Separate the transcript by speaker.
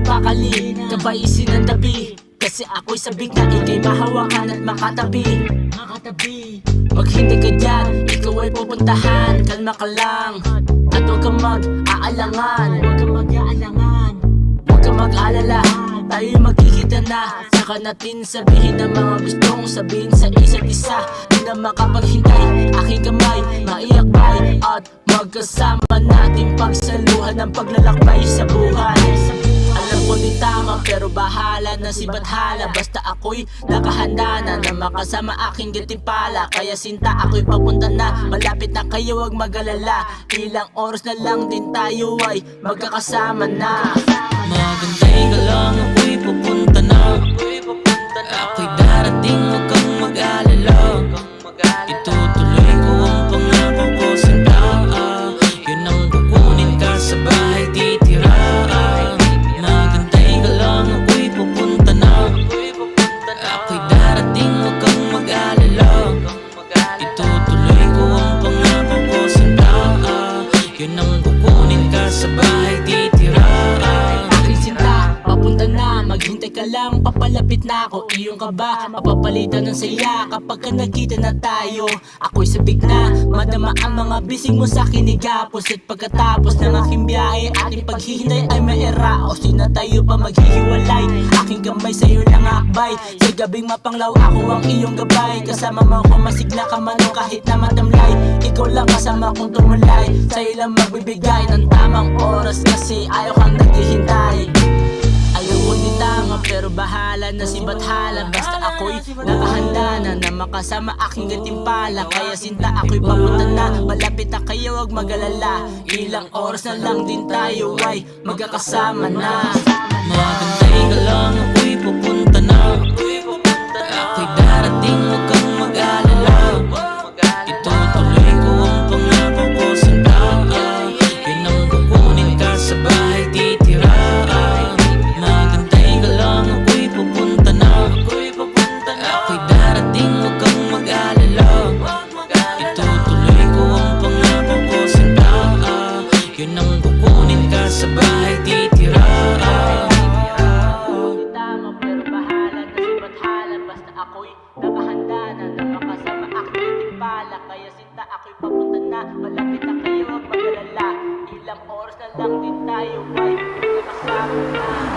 Speaker 1: Pakali, kabay isinandabi, kasi ako'y sabik na ika'y mahawakan at makatabi. Maghindi ka dyan, ikaw ay pupuntahan. Kalma ka lang, at huwag kang mag-aalangan. Huwag kang mag-alala, tayo'y magkikita na. Saka natin sabihin ang mga gustong sabihin sa isa't isa. Di na makapaghintay, aking kamay maiakbay, at magkasama natin pagsaluhan ng paglalakbay sa buhay. Alam ko di tama pero bahala na si Bathala. Basta ako'y nakahanda na makasama aking gantimpala. Kaya sinta ako'y papunta na, malapit na kayo, wag mag-alala. Ilang oras na lang din tayo ay magkakasama na.
Speaker 2: Maghintay ka lang, ako'y pupunta na. Ako'y darating, huwag kang mag-alala. Itutuloy ko ang pangako ko, sinta. Yun ang kukunin ka sa bahay titira. Maghintay ka lang, ako'y pupunta na. Ako'y darating, huwag kang mag-alala. Itutuloy ko ang pangako ko, sinta. Yun ang kukunin ka sa bahay titira.
Speaker 1: Maghintay ka lang, papalapit na ako. Iyong kaba, mapapalitan ng saya kapag ka nagkita na tayo. Ako'y sabik na, madama ang mga bisig mo sa kinigapos. At pagkatapos ng aking biyahe, ating paghihintay ay mairaos. Di na tayo pa maghihiwalay, aking kamay sa'yo lang akbay. Sa gabing mapanglaw, ako ang iyong gabay. Kasama mo ako, masigla ka man o kahit na matamlay. Ikaw lang kasama kong tumulay, sa'yo lang magbibigay ng tamang oras, kasi ayaw kang naghihintay. Ayaw ko di tama pero bahala na si Bathala. Basta ako'y nakahanda na makasama aking gantimpala. Kaya sinta ako'y papunta na, malapit na kayo, wag mag-alala. Ilang oras na lang din tayo ay magkakasama na.
Speaker 2: Maghintay ka lang, ako'y pupunta na. Ako'y darating, huwag kang mag-alala. Itutuloy ko ang pangako ko, sinta. Yun ang kukunin ka sa bahay titira. Maghintay ka lang, ako'y pupunta na. Ako'y darating, huwag kang mag-alala. Itutuloy ko ang pangako ko, sinta. Yun ang kukunin ka sa bahay titira.
Speaker 1: Ako'y nakahanda na makasama aking gantimpala. Kaya sinta ako'y papunta na, malapit na kayo, wag mag-alala. Ilang oras na lang din tayo ay magkakasama na.